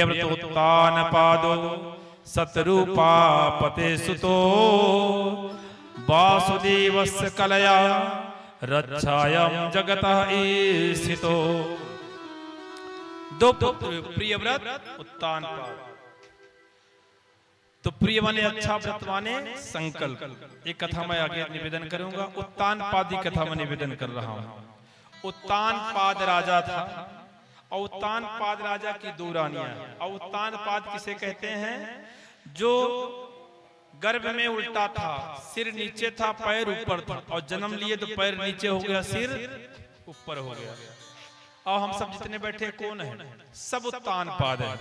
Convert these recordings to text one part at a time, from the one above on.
प्रियव्रतोत्तान पादो सतरूपा पते सुतो वासुदेवस्य कलया रक्षायं जगतः ईशितो। दो पुत्र प्रियव्रत उत्तानपाद। तो प्रिय माने अच्छा, व्रत माने संकल्प। एक कथा मैं आगे निवेदन करूंगा। उत्तानपाद की कथा मैं निवेदन कर रहा हूं। उत्तानपाद राजा था और उत्तानपाद राजा की दो रानियां हैं। और उत्तानपाद किसे कहते हैं? जो गर्भ में उल्टा था, सिर नीचे था, पैर ऊपर था, और जन्म लिए तो पैर नीचे हो गया, सिर ऊपर हो गया। और हम सब जितने बैठे कौन है? सब उत्तानपाद है।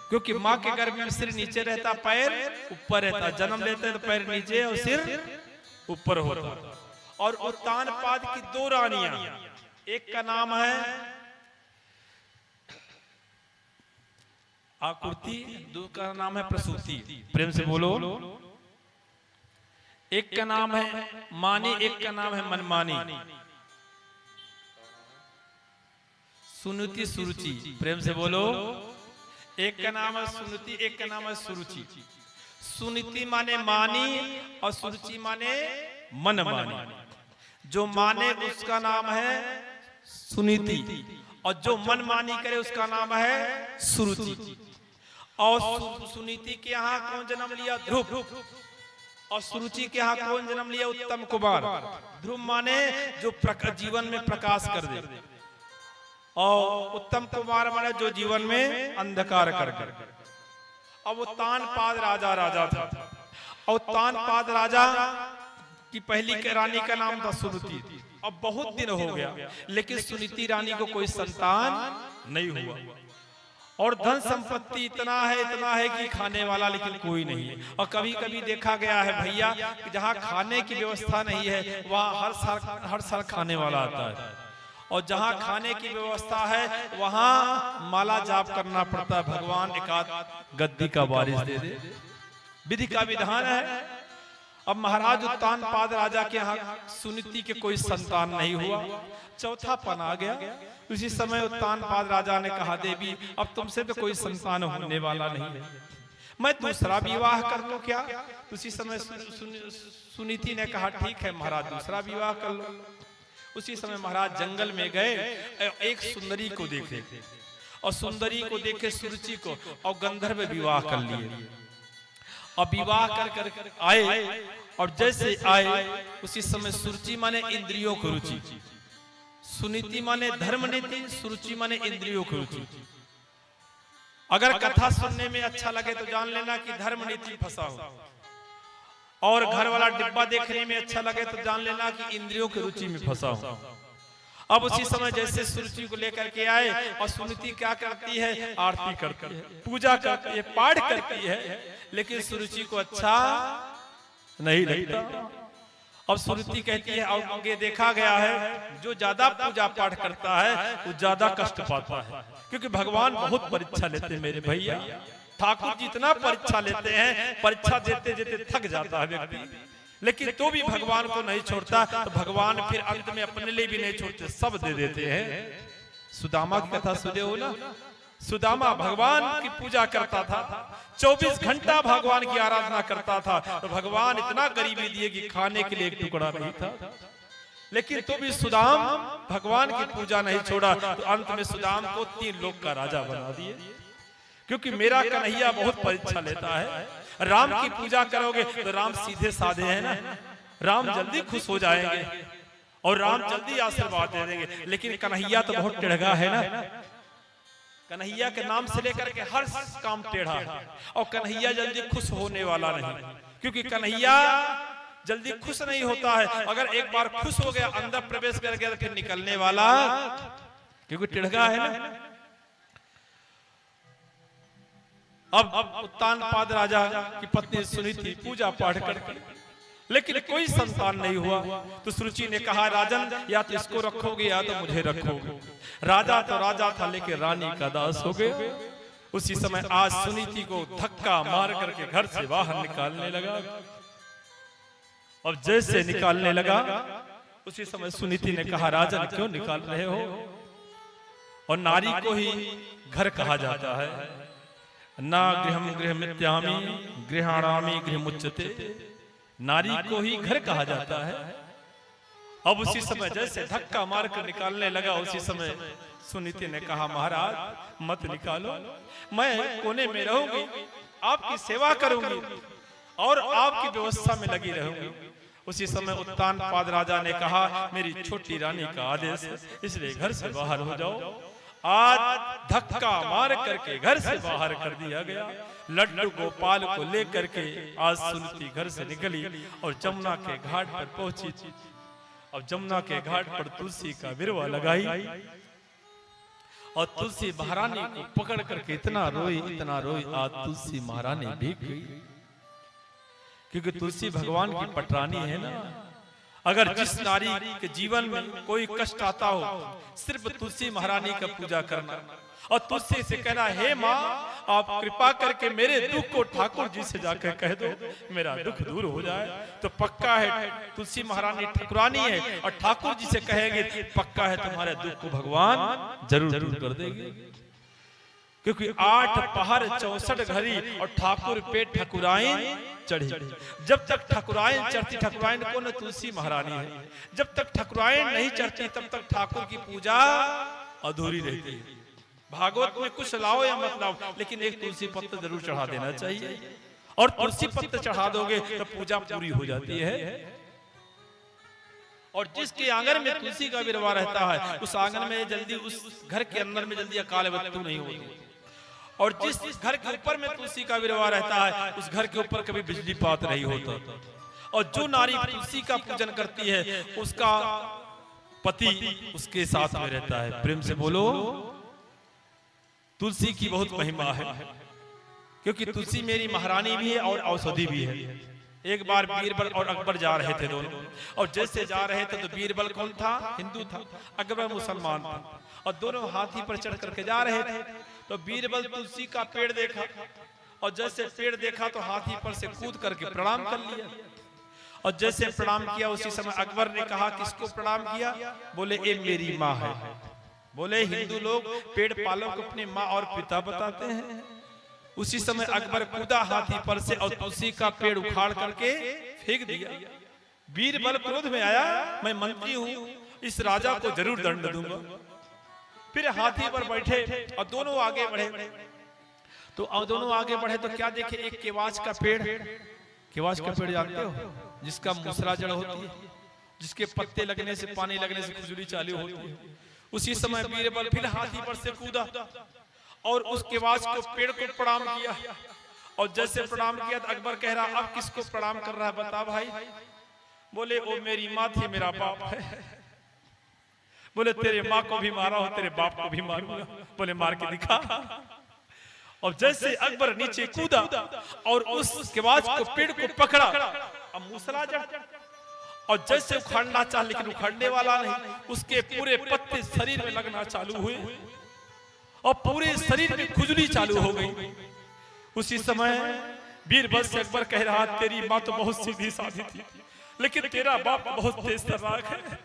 क्योंकि माँ के गर्भ में सिर नीचे रहता, पैर ऊपर रहता, जन्म लेते तो पैर नीचे और सिर ऊपर होता। और उत्तानपाद की दो रानियां, एक का नाम है आकृति, दो का नाम है प्रसूति। प्रेम से बोलो। एक का नाम है मानी, एक का नाम है मनमानी। सुनुति सुरुचि। प्रेम से बोलो। एक का नाम है सुनुति, एक का नाम है सुरुचि। सुनीति माने मानी और सुरुचि माने मनमानी। जो माने उसका नाम है सुनीति और जो मनमानी करे उसका नाम है सुरुचि। और सुनीति के यहाँ कौन जन्म लिया? ध्रुव। और सुरुचि के यहाँ कौन जन्म लिया? उत्तम कुमार। ध्रुव माने जो जीवन में प्रकाश कर दे, और उत्तम कुमार माने जो जीवन में अंधकार कर कर। अब उत्तानपाद राजा था। और उत्तानपाद राजा की पहली रानी का नाम था सुनीति। अब बहुत दिन हो गया, लेकिन सुनीति रानी को कोई संतान नहीं हुआ। और धन संपत्ति इतना है कि खाने वाला लेकिन कोई नहीं है। और कभी कभी देखा गया है भैया, जहाँ खाने की व्यवस्था नहीं है वहाँ हर साल खाने वाला आता है, और जहाँ खाने की व्यवस्था है वहाँ माला जाप करना पड़ता है, भगवान एकाध गद्दी का वारिस दे दे। विधि का विधान है। अब महाराज उत्तानपाद राजा के यहाँ सुनीति के कोई संतान नहीं हुआ, चौथा पन आ गया। उसी समय उत्तानपाद राजा ने कहा, देवी अब तुमसे तो कोई संतान होने वाला नहीं है, मैं दूसरा विवाह कर लूं क्या? उसी समय सुनीति ने कहा, ठीक है महाराज, दूसरा विवाह कर लो। उसी समय महाराज जंगल में गए, एक सुंदरी को देखे, और सुंदरी को देखे सुरुचि को, और गंधर्व विवाह कर लिए। और विवाह कर आए, और जैसे आए उसी समय सुरुचि माने इंद्रियों को रुचि, सुनीति माने धर्म नीति, सुरुचि माने इंद्रियों की रुचि। अगर कथा सुनने में अच्छा लगे तो जान लेना कि धर्म नीति फंसा हो, और घर वाला डिब्बा देखने में अच्छा लगे तो जान लेना कि इंद्रियों की रुचि में फंसा हो। अब उसी समय जैसे सुरुचि को लेकर के आए, और सुनीति क्या करती है? आरती करती है, पूजा करती है, पाठ करती है, लेकिन सुरुचि को अच्छा नहीं लगता। अब सुनीति कहती है, और आगे देखा गया है जो ज्यादा पूजा पाठ करता है वो ज्यादा कष्ट पाता है, क्योंकि भगवान बहुत परीक्षा लेते हैं मेरे भैया। ठाकुर जितना परीक्षा लेते हैं, परीक्षा देते देते थक जाता है व्यक्ति, लेकिन तो भी भगवान को नहीं छोड़ता। तो भगवान फिर अंत में अपने लिए भी नहीं छोड़ते, सब दे देते हैं। सुदामा की कथा सुने हो ना? सुदामा भगवान की पूजा करता था, 24 घंटा भगवान की आराधना करता था, तो भगवान इतना गरीबी दिए कि खाने के लिए एक टुकड़ा नहीं था, लेकिन तो भी सुदाम भगवान की पूजा नहीं छोड़ा। तो अंत में सुदाम को 3 लोक का राजा बना दिए, क्योंकि मेरा कन्हैया बहुत परीक्षा लेता है। राम की पूजा करोगे तो राम सीधे साधे हैं ना, राम जल्दी खुश हो जाएंगे और राम जल्दी आशीर्वाद दे देंगे, लेकिन कन्हैया तो बहुत टेढ़ा है ना। कन्हैया के नाम से लेकर के हर काम टेढ़ा है, और कन्हैया जल्दी खुश होने वाला नहीं, क्योंकि कन्हैया जल्दी खुश नहीं होता है। अगर एक बार खुश हो गया, अंदर प्रवेश कर गया, तो फिर निकलने वाला, क्योंकि टेढ़ा है ना। अब उत्तानपाद राजा की पत्नी सुनीति पूजा पाठ करके, लेकिन कोई संतान नहीं हुआ। तो सुरुचि ने कहा, राजन या तो इसको रखोगे या तो मुझे रखोगे। राजा तो राजा था, लेकिन रानी का दास हो गए। उसी समय आज सुनीति को धक्का मार करके घर से बाहर निकालने लगा। अब जैसे निकालने लगा, उसी समय सुनीति ने कहा, राजन क्यों निकाल रहे हो? और नारी को ही घर कहा जाता है, ना गृहम गृहमित्यामि गृहाणामि गृहमुच्यते, नारी को ही घर कहा जाता है। अब उसी समय जैसे धक्का मारकर निकालने लगा, उसी समय सुनीति ने कहा महाराज मत निकालो, मैं कोने में रहूंगी, आपकी सेवा करूंगी और आपकी व्यवस्था में लगी रहूंगी। उसी समय उत्तानपाद राजा ने कहा मेरी छोटी रानी का आदेश है, इसलिए घर से बाहर हो जाओ। आज धक्का मार करके घर से बाहर कर दिया गया। लड्डू गोपाल को लेकर के आज सुनीति घर से निकली और जमुना के घाट पर पहुंची। और जमुना के घाट पर तुलसी का बिरवा लगाई और तुलसी महारानी को पकड़ करके इतना रोई आज तुलसी महारानी भीग गई। क्योंकि तुलसी भगवान की पटरानी है ना। अगर जिस नारी के जीवन में कोई कष्ट आता हो, सिर्फ तुलसी महारानी का पूजा करना और तुलसी से कहना हे माँ आप कृपा करके मेरे दुख को ठाकुर जी से जाकर कह दो, मेरा दुख दूर हो जाए, तो पक्का है तुलसी महारानी ठाकुरानी है और ठाकुर जी से कहेंगे पक्का है तुम्हारे दुख को भगवान जरूर दूर कर देंगे। क्योंकि 8 पहर 64 घड़ी और ठाकुर पे ठकुराइन चढ़ी। जब तक ठकुराइन चढ़ती, ठकुराइन कौन है? तुलसी महारानी है। जब तक ठकुराइन नहीं चढ़ती तब तक ठाकुर की पूजा अधूरी रहती है। भागवत में कुछ लाओ या मत लाओ, लेकिन एक तुलसी पत्र जरूर चढ़ा देना चाहिए। और तुलसी पत्र चढ़ा दोगे तो पूजा पूरी हो जाती है। और जिसके आंगन में तुलसी का बिरवा रहता है, उस आंगन में जल्दी, उस घर के अंदर में जल्दी अकाल मृत्यु नहीं होती। और जिस घर के ऊपर में तुलसी का बिरवा रहता है, उस घर के ऊपर कभी बिजलीपात नहीं होता। और जो नारी तुलसी का पूजन करती है, उसका पति उसके साथ में रहता है। प्रेम से बोलो, तुलसी की बहुत महिमा है। क्योंकि तुलसी मेरी महारानी भी है और औषधि भी है। एक बार बीरबल और अकबर जा रहे थे दोनों, और जैसे जा रहे थे तो बीरबल कौन था? हिंदू था, अकबर मुसलमान था। और दोनों हाथी पर चढ़ करके जा रहे थे। तो बीरबल तुलसी का पेड़ देखा और जैसे पेड़ देखा तो हाथी पर से कूद करके प्रणाम कर लिया। और जैसे प्रणाम किया उसी समय अकबर ने कहा किसको प्रणाम किया? बोले ये मेरी माँ है। बोले हिंदू लोग पेड़ पालों को अपनी माँ और पिता बताते हैं। उसी समय अकबर कूदा हाथी पर से और तुलसी का पेड़ उखाड़ करके फेंक दिया। बीरबल क्रोध में आया, मैं मंत्री हूँ, इस राजा को जरूर दंड दूंगा। फिर हाथी पर बैठे और दोनों आगे बढ़े। तो दोनों आगे बढ़े तो क्या देखे? एक केवाच का पेड़। केवाच का पेड़ जानते हो? जिसका मूसला जड़ होती है, जिसके पत्ते लगने से, पानी लगने से खुजली चालू होती है। उसी समय बीरबल फिर हाथी पर से कूदा और उस केवाच को, पेड़ को प्रणाम किया। और जैसे प्रणाम किया तो अकबर कह रहा अब किसको प्रणाम कर रहा है बता भाई? बोले वो मेरी माँ थी, मेरा बाप है। बोले तेरे माँ को भी मारा हो, तेरे बाप को भी मारूंगा। बोले मार के दिखा। और जैसे अकबर नीचे कूदा और उस केवाच को, पेड़ को पकड़ा, अब मूसला जड़, और जैसे उखाड़ना चाह लेकिन उखाड़ने वाला नहीं, उसके पूरे पत्ते शरीर में लगना चालू हुए और पूरे शरीर में खुजली चालू हो गई। उसी समय बीरबल से अकबर कह रहा तेरी माँ तो बहुत सीधी साधी थी, लेकिन तेरा बाप बहुत तेज तर्राक है।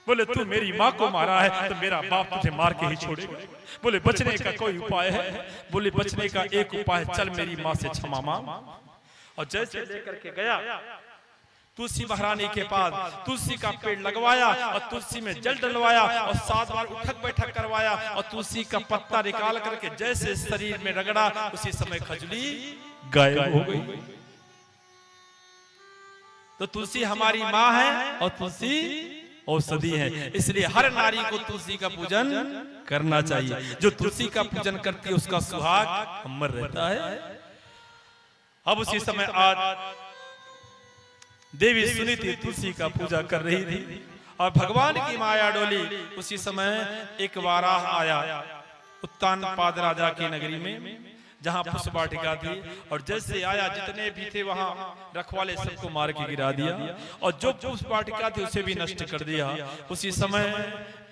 बोले तू मेरी माँ को मारा है तो मेरा बाप तुझे मार के ही छोड़ेगा। बोले बचने का कोई उपाय है? बोले बचने का एक उपाय, चल मेरी माँ से क्षमा मांग। और जैसे लेकर के गया तुलसी महारानी के पास, तुलसी का पेड़ लगवाया और तुलसी में जल डलवाया और 7 बार उठक बैठक करवाया और तुलसी का पत्ता निकाल करके जैसे शरीर में रगड़ा, उसी समय खजली गायब हो गई। तो तुलसी हमारी माँ है और तुलसी औषधि है। इसलिए हर नारी को तुलसी का पूजन करना चाहिए। जो तुलसी का पूजन करती है उसका सुहाग अमर रहता है। अब उसी समय आज देवी सुनीति तुलसी का पूजा कर रही थी और भगवान की माया डोली। उसी समय एक वाराह आया उत्तानपाद राजा की नगरी में, जहां पुष्प वाटिका थी। और जैसे आया जितने भी थे वहां रखवाले सबको मार के गिरा दिया और जो पुष्प वाटिका थी उसे भी नष्ट कर दिया। उसी समय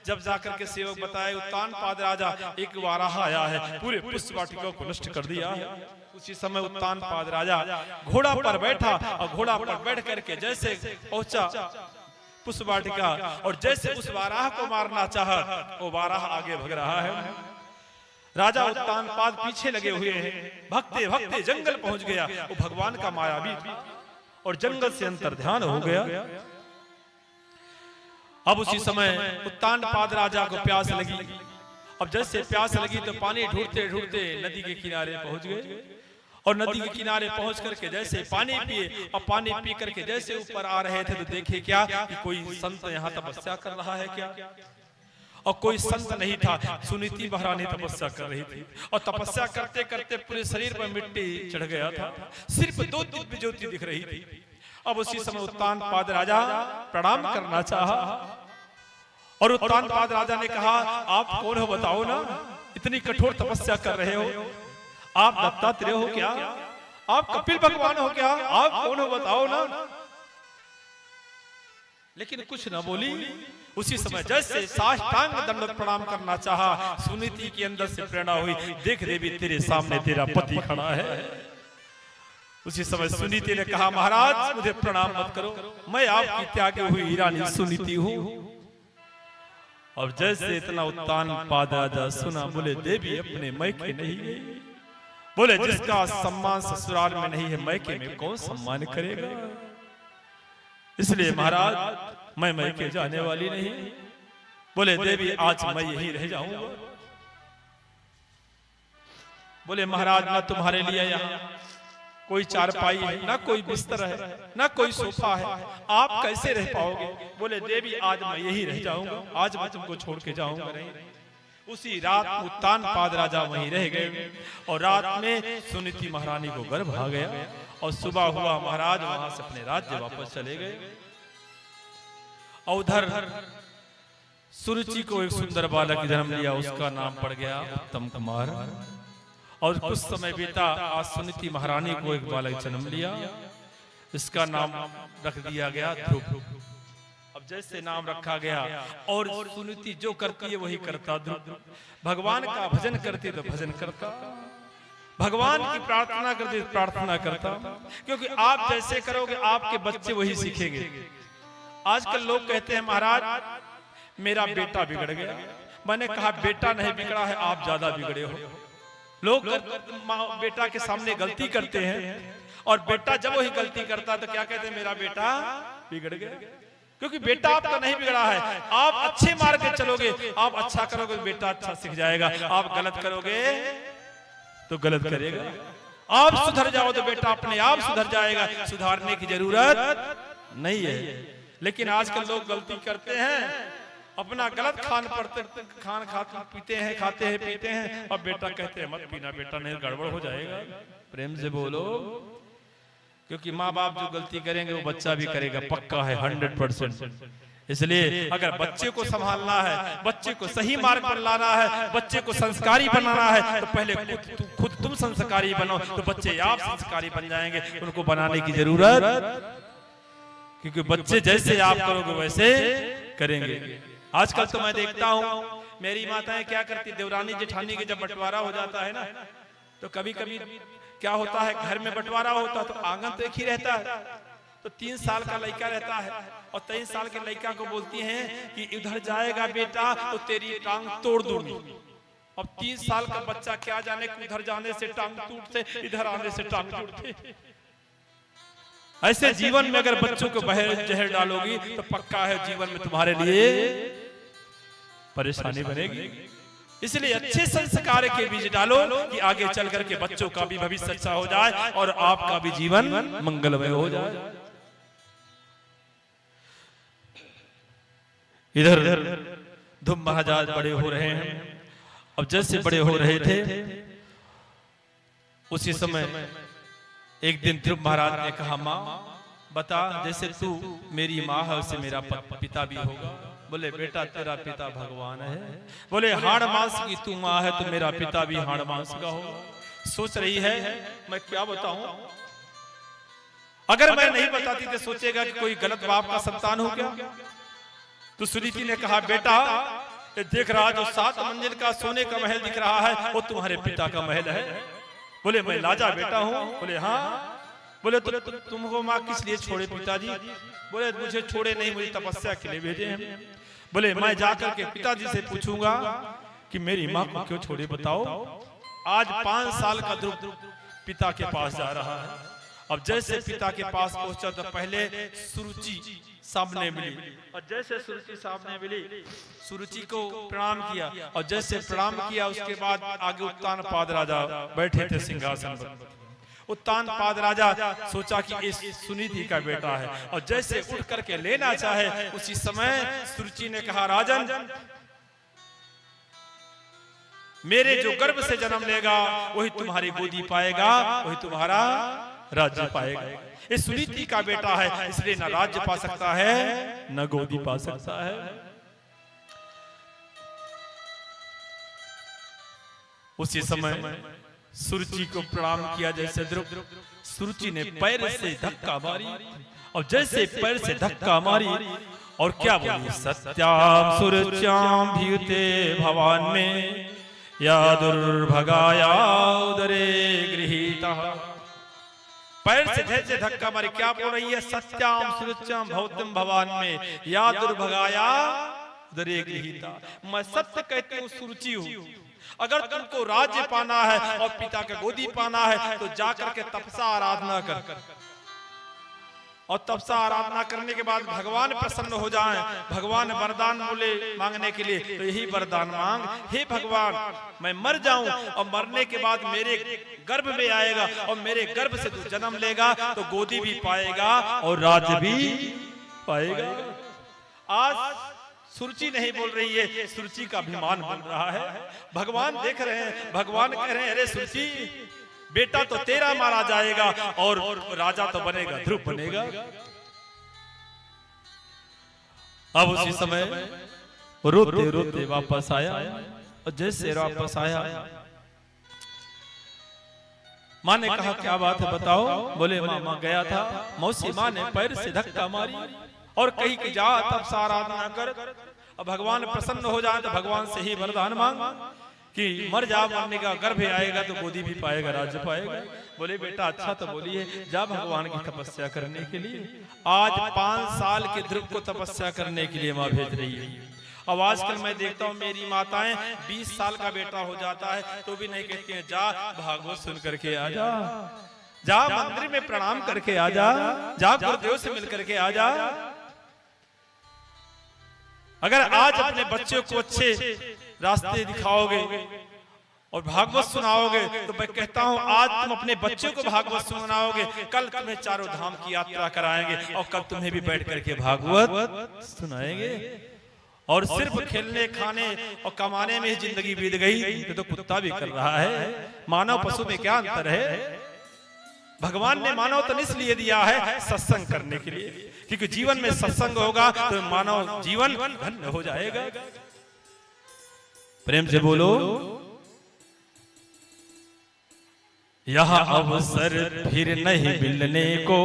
जब जाकर के सेवक बताए उत्तानपाद राजा एक वाराह आया है, पूरे पुष्प वाटिका को नष्ट कर दिया है। उसी समय उत्तानपाद राजा घोड़ा पर बैठा और घोड़ा पर बैठ करके जैसे पहुंचा पुष्प वाटिका और जैसे उस वाराह को मारना चाहा, वो वाराह आगे भग रहा है राजा उत्तानपाद पीछे लगे हुए हैं, भगते भगते जंगल पहुंच गया। वो भगवान का मायावी था और जंगल से अंतर्ध्यान हो गया। अब उसी समय उत्तानपाद राजा को प्यास लगी। अब जैसे प्यास लगी तो पानी ढूंढते ढूंढते नदी के किनारे पहुंच गए और नदी के किनारे पहुंच करके जैसे पानी पिए और पानी पी करके जैसे ऊपर आ रहे थे तो देखे क्या कि कोई संत यहाँ तपस्या कर रहा है क्या। और कोई संत नहीं था, सुनीति महारानी तपस्या कर रही थी और तपस्या करते करते पूरे शरीर पर मिट्टी चढ़ गया था, सिर्फ 2 दिव्य ज्योति दिख रही थी। अब उसी समय उत्तानपाद राजा प्रणाम करना चाहा और उत्तानपाद राजा ने कहा, आप कौन हो बताओ ना, इतनी कठोर तपस्या कर रहे हो, आप दत्तात्रेय हो क्या, आप कपिल भगवान हो क्या, आप कौन हो बताओ ना। लेकिन कुछ न बोली। उसी समय जैसे साष्टांग दंडवत प्रणाम करना चाहा, सुनीति के अंदर से प्रेरणा हुई, देख देवी तेरे सामने तेरा पति खड़ा है। उसी समय सुनीति ने कहा, महाराज मुझे प्रणाम मत करो, मैं आपकी त्यागी हुई रानी सुनीति हूँ। और जैसे इतना उत्तानपाद राजा सुना, बोले देवी अपने मैके नहीं गई, बोले जिसका सम्मान ससुराल में नहीं है मैके में कौन सम्मान करेगा। इसलिए महाराज मैं मैके जाने वाली नहीं। बोले देवी आज मैं यही रह जाऊंगा। बोले महाराज ना तुम्हारे लिए यहाँ कोई चारपाई है, ना कोई बिस्तर है, ना कोई सोफा है, आप कैसे रह पाओगे। बोले देवी आज मैं यही रह जाऊंगा, आज मैं तुमको छोड़ के जाऊंगा नहीं। उसी रात उत्तानपाद राजा वहीं रह गए और रात में सुनीति महारानी को गर्भ आ गया और सुबह हुआ महाराज वहां से अपने राज्य वापस चले गए। और उधर सुरुचि को एक सुंदर बालक जन्म लिया, उसका नाम पड़ गया उत्तम कुमार। और कुछ समय बीता, आज सुनीति महारानी को एक बालक जन्म लिया, इसका नाम रख दिया गया ध्रुव। अब जैसे नाम रखा गया और सुनीति जो करती है वही करता ध्रुव। भगवान का भजन करती तो भजन करता, भगवान की प्रार्थना करती तो प्रार्थना करता, क्योंकि आप जैसे करोगे आपके बच्चे वही सीखेंगे। आजकल लोग कहते हैं महाराज मेरा बेटा बिगड़ गया। मैंने कहा बेटा नहीं बिगड़ा है, आप ज्यादा बिगड़े हो। लोग बेटा के सामने गलती करते हैं और बेटा जब वही गलती करता तो क्या कहते हैं, मेरा बेटा बिगड़ गया। क्योंकि बेटा आपका नहीं बिगड़ा है, आप अच्छे मार्ग पे चलोगे, आप अच्छा करोगे बेटा अच्छा सीख जाएगा, आप गलत करोगे तो गलत करेगा। आप सुधर जाओ तो बेटा अपने आप सुधर जाएगा, सुधारने की जरूरत नहीं है। लेकिन आजकल लोग गलती करते हैं, अपना गलत खान पीते हैं, खाते हैं पीते हैं और बेटा कहते हैं मत पीना बेटा नहीं गड़बड़ हो जाएगा। प्रेम से बोलो, क्योंकि माँ बाप जो गलती करेंगे वो बच्चा भी करेगा, पक्का है 100%। इसलिए अगर बच्चे को संभालना है, बच्चे को सही मार्ग पर लाना है, बच्चे को संस्कारी बनाना है तो पहले खुद तुम संस्कारी बनो, तो बच्चे आप संस्कारी बन जाएंगे। उनको बनाने की जरूरत, क्योंकि बच्चे जैसे आप करोगे वैसे करेंगे। आजकल तो मैं देखता हूँ मेरी माताएं क्या करती, देवरानी जेठानी के जब बंटवारा हो जाता है ना, तो कभी कभी क्या होता है, घर में बंटवारा होता तो आंगन तो एक ही रहता है, तो 3 साल का लड़का रहता है और 23 साल के लड़का को बोलती हैं कि इधर जाएगा बेटा तो तेरी टांग तोड़ दूंगी। अब 3 साल का बच्चा क्या जाने उधर जाने से टांग टूटते, इधर आने से टांग टूटते। ऐसे जीवन में अगर बच्चों को जहर डालोगी तो पक्का है जीवन में तुम्हारे लिए परेशानी बनेगी। इसलिए अच्छे संस्कार के बीज डालो कि आगे चल करके बच्चों का भी भविष्य अच्छा हो जाए और आपका भी जीवन मंगलमय हो जाए। इधर धुम महाराज बड़े हो रहे हैं। अब जैसे बड़े हो रहे थे उसी समय एक दिन ध्रुव महाराज ने कहा, माँ बता, जैसे तू मेरी माँ है वैसे मेरा पिता भी होगा। बोले बेटा तेरा पिता भगवान है। बोले हाड़ मांस की तू माँ है तो मेरा पिता भी हाड़ मांस का होगा। सोच रही है मैं क्या बताऊं, अगर मैं नहीं बताती तो सोचेगा कि कोई गलत बाप का संतान हो क्या। तो सुनीति ने कहा, बेटा देख रहा जो 7 मंजिल का सोने का महल दिख रहा है वो तुम्हारे पिता का महल है। बोले मैं लाजा बेटा हूँ। बोले हाँ। बोले तो तुमको माँ किस लिए छोड़े पिताजी। बोले मुझे छोड़े नहीं, मुझे तपस्या के लिए भेजे हैं। बोले मैं जाकर के पिताजी से पूछूंगा कि मेरी माँ को क्यों छोड़े बताओ। आज 5 साल का ध्रुव पिता के पास जा रहा है। अब जैसे पिता के पास पहुंचा तो पहले सुरुचि सामने मिली, और जैसे सुरुचि सामने मिली सुरुचि को प्रणाम किया, और जैसे प्रणाम किया उसके बाद आगे उत्तानपाद राजा बैठे थे सिंहासन पर। उत्तानपाद राजा सोचा कि इस सुनीति का बेटा है, और जैसे उठ करके लेना चाहे उसी समय सुरुचि ने कहा, राजन मेरे जो गर्भ से जन्म लेगा वही तुम्हारी गोदी पाएगा, वही तुम्हारा राज्य पाएगा। ये सुनीति का बेटा है, इसलिए न राज्य पा सकता है न गोदी पा सकता है। उसी समय सुरुचि को प्रणाम किया। जैसे ध्रुव सुरुचि ने पैर से धक्का मारी, और जैसे पैर से धक्का मारी और क्या बोली, सत्याम सुरुच्याम भीते भवान में या दुर्भगाया उदरे गृहीता। पैर से जैसे धक्का मारी, क्या बोल रही है, सत्याम सुरुच्याम भवतम भवान में या दुर्भगाया उदरे गृहीता। मैं सत्य कहती हूँ सुरुचि हूँ, अगर तुमको राज्य पाना है और पिता के गोदी पाना है तो जाकर के तपसा आराधना कर, और तपसा आराधना करने के बाद भगवान प्रसन्न हो जाएं, भगवान वरदान बोले मांगने के लिए, तो यही वरदान मांग, हे भगवान मैं मर जाऊं और मरने के बाद मेरे गर्भ में आएगा और मेरे गर्भ से तू जन्म लेगा तो गोदी भी पाएगा और राज्य भी पाएगा। आज सुरुचि नहीं बोल रही है, सुरुचि का अभिमान बोल रहा है। भगवान देख रहे हैं, भगवान कह रहे हैं, अरे सुरुचि बेटा तो तेरा मारा जाएगा और राजा तो बनेगा, ध्रुव बनेगा। अब उसी समय रोते रोते वापस आया, और जैसे वापस आया माँ ने कहा क्या बात है बताओ। बोले मामा गया था, मौसी माँ ने पैर से धक्का मारी और कही कि जा तब आराधना कर, अब भगवान प्रसन्न हो जाए तो भगवान से ही वरदान मांग कि मर जा, मरने का गर्भ आएगा तो गोदी भी पाएगा, राज्य पाएगा। बोले बेटा अच्छा तो बोलिए, जा भगवान की तपस्या करने के लिए। आज 5 साल के ध्रुव को तपस्या करने के लिए माँ भेज रही है। अब आजकल मैं देखता हूँ मेरी माताएं 20 साल का बेटा हो जाता है तो भी नहीं कहती हैं जा भागवत सुन करके आ जा, जा मंदिर में प्रणाम करके आ जा, जा गुरुदेव से मिल करके आ जा। अगर आज अपने बच्चों को अच्छे रास्ते दिखाओगे और भागवत सुनाओगे तो मैं कहता हूं आज तुम अपने बच्चों को भागवत सुनाओगे, कल तुम्हें चारों धाम की यात्रा कराएंगे और कल तुम्हें भी बैठ करके भागवत सुनाएंगे। और सिर्फ खेलने खाने और कमाने में ही जिंदगी बीत गई तो कुत्ता भी कर रहा है। मानव पशु में क्या अंतर है? भगवान ने मानव तन इसलिए दिया है सत्संग करने के लिए, क्योंकि जीवन में सत्संग होगा तो मानव जीवन धन्य हो जाएगा। प्रेम से बोलो, यह अवसर फिर नहीं मिलने को,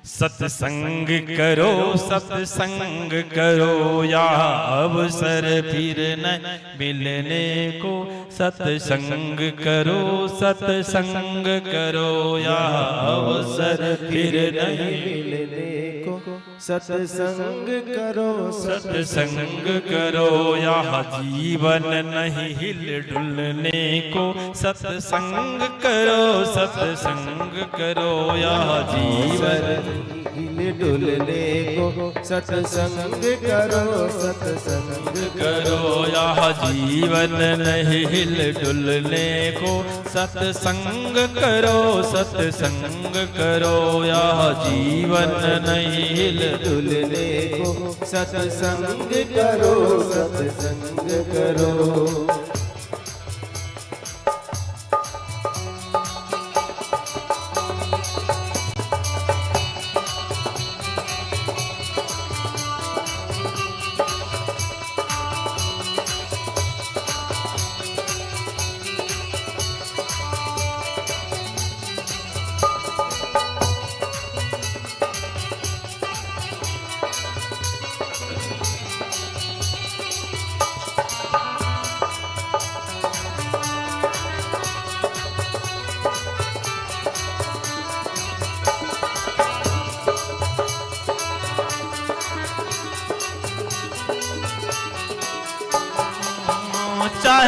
सत्संग करो सत्संग करो, यह अवसर फिर नहीं मिलने को, सत्संग करो सत्संग करो, यह अवसर फिर नहीं मिलने को, सत्संग करो सत्संग करो, यह जीवन नहीं हिल डुलने को, सत्संग करो सत्संग करो, यह जीवन हिल डुलने को, सत्संग करो सत्संग करो, यह जीवन नहीं हिल डुलने को, सत्संग करो सत्संग करो, यह जीवन नहीं हिल डुलने को, सत्संग करो सत्संग करो।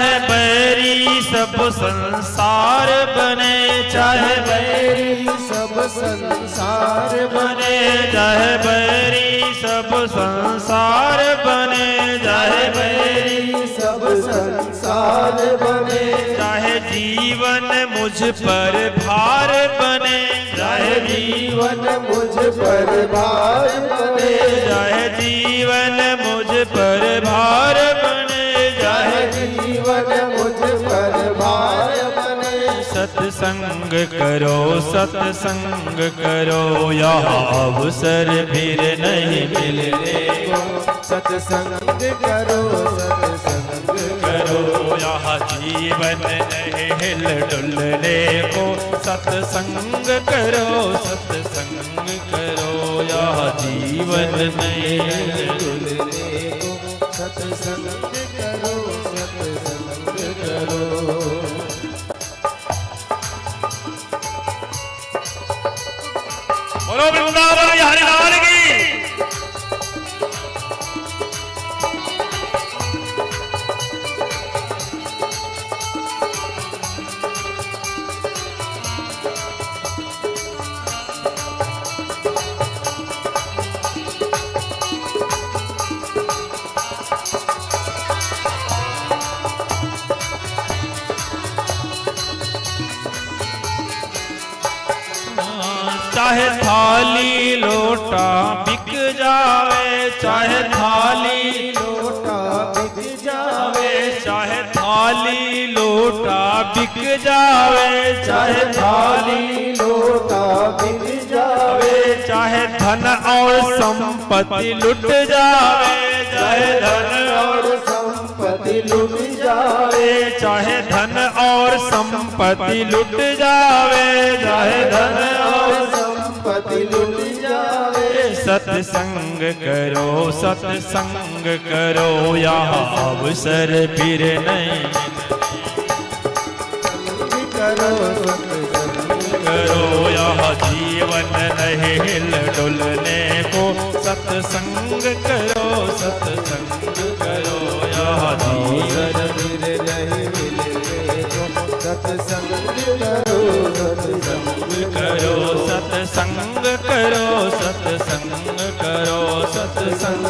चाहे बैरी सब संसार बने, चाहे बैरी सब संसार बने, चाहे बैरी सब संसार बने, चाहे बैरी सब संसार बने, चाहे जीवन मुझ पर भार बने, चाहे जीवन मुझ पर भार बने, चाहे जीवन मुझ पर भार बने, चाहे जीवन मुझ पर भार बने। सत्संग करो, सत्संग करो, यह अवसर फिर नहीं मिलने को। सत्संग करो, सत्संग करो, यह जीवन नहीं हिल डुलने को। सत्संग करो, सत्संग करो, यह जीवन नहीं हिल डुलने को। सत्संग करो, सत्संग करो। बोलो वृंदावन बिहारी लाल की। चाहे थाली लोटा बिक जावे, चाहे थाली लोटा बिक जावे, चाहे थाली लोटा बिक जावे, चाहे थाली लोटा बिक जावे, चाहे धन और संपत्ति लुट जावे, चाहे धन और संपत्ति लुट जावे, चाहे धन और संपत्ति लुट जावे, चाहे धन और संपत्ति लुट जावे। सत्संग करो, सत्संग करो, यह अवसर फिर नहीं करो, सत्संग करो, यह जीवन नहीं हिल डुलने को। सत्संग करो, सत्संग करो, यह जीवन फिर नहीं मिलने को। सत्संग करो, सत्संग करो, सत्संग करो, सत्संग करो, सत्संग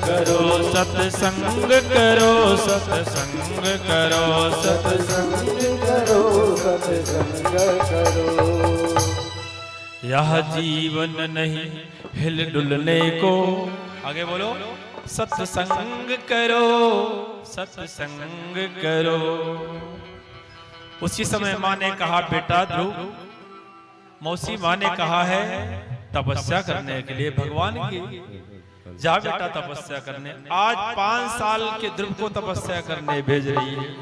करो, सत्संग करो, सत्संग करो, सत्संग करो, सत्संग करो, सत्संग करो। यह जीवन नहीं हिल डुलने को। आगे बोलो, सत्संग करो, सत्संग करो। उसी समय माँ ने कहा, बेटा ध्रुव, मौसी माँ ने कहा है तपस्या करने के लिए भगवान की, जा बेटा तपस्या करने। आज 5 साल के ध्रुव को तपस्या करने भेज रही है।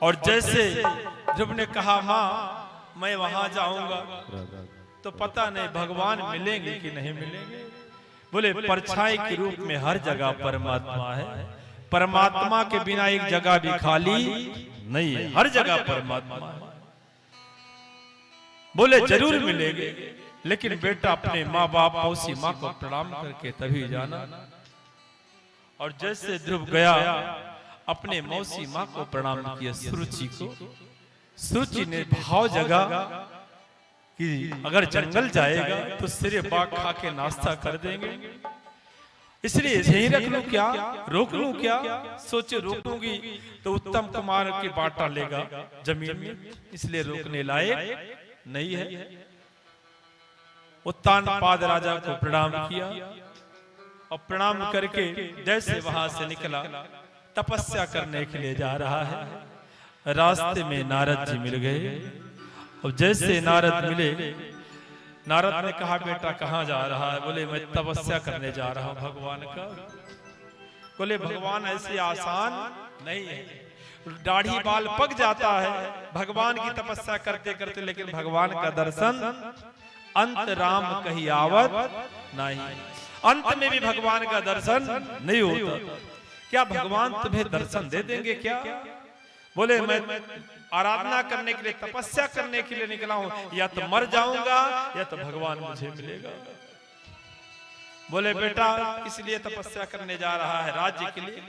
और जैसे ध्रुव ने कहा, माँ मैं वहां जाऊंगा, तो पता नहीं भगवान मिलेंगे कि नहीं मिलेंगे। बोले परछाई के रूप में हर जगह परमात्मा है, परमात्मा के बिना एक जगह भी खाली नहीं है, हर जगह परमात्मा है। बोले जरूर मिलेंगे, लेकिन बेटा अपने माँ बाप मौसी माँ को प्रणाम करके तभी जाना। और जैसे ध्रुव गया, अपने मौसी माँ को प्रणाम किया, सुरुचि को। सुरुचि ने भाव जगा कि अगर जंगल जाएगा तो सिरे बाग खा के नाश्ता कर देंगे, इसलिए यहीं रख लूं क्या, रोक लूं क्या। सोचे रोकूंगी तो उत्तम कुमार की बाटा लेगा जमीन में, इसलिए रोकने लायक नहीं है। उत्तानपाद राजा को प्रणाम किया और प्रणाम करके जैसे वहां से निकला, तपस्या करने के लिए जा रहा है। रास्ते में नारद जी मिल गए और जैसे नारद मिले, नारद ने कहा, बेटा कहाँ जा रहा है? बोले मैं तपस्या करने जा रहा हूँ भगवान का। बोले भगवान ऐसे आसान नहीं है, दाढ़ी बाल पक जाता है भगवान की तपस्या करते करते, लेकिन भगवान का दर्शन अंत राम कही आवत नहीं, अंत में भी भगवान का दर्शन नहीं होता। क्या भगवान तुम्हें दर्शन दे देंगे क्या? बोले मैं आराधना करने के लिए, तपस्या करने के लिए निकला हूं, या तो मर जाऊंगा या तो भगवान मुझे मिलेगा। बोले बेटा इसलिए तपस्या करने जा रहा है राज्य के लिए,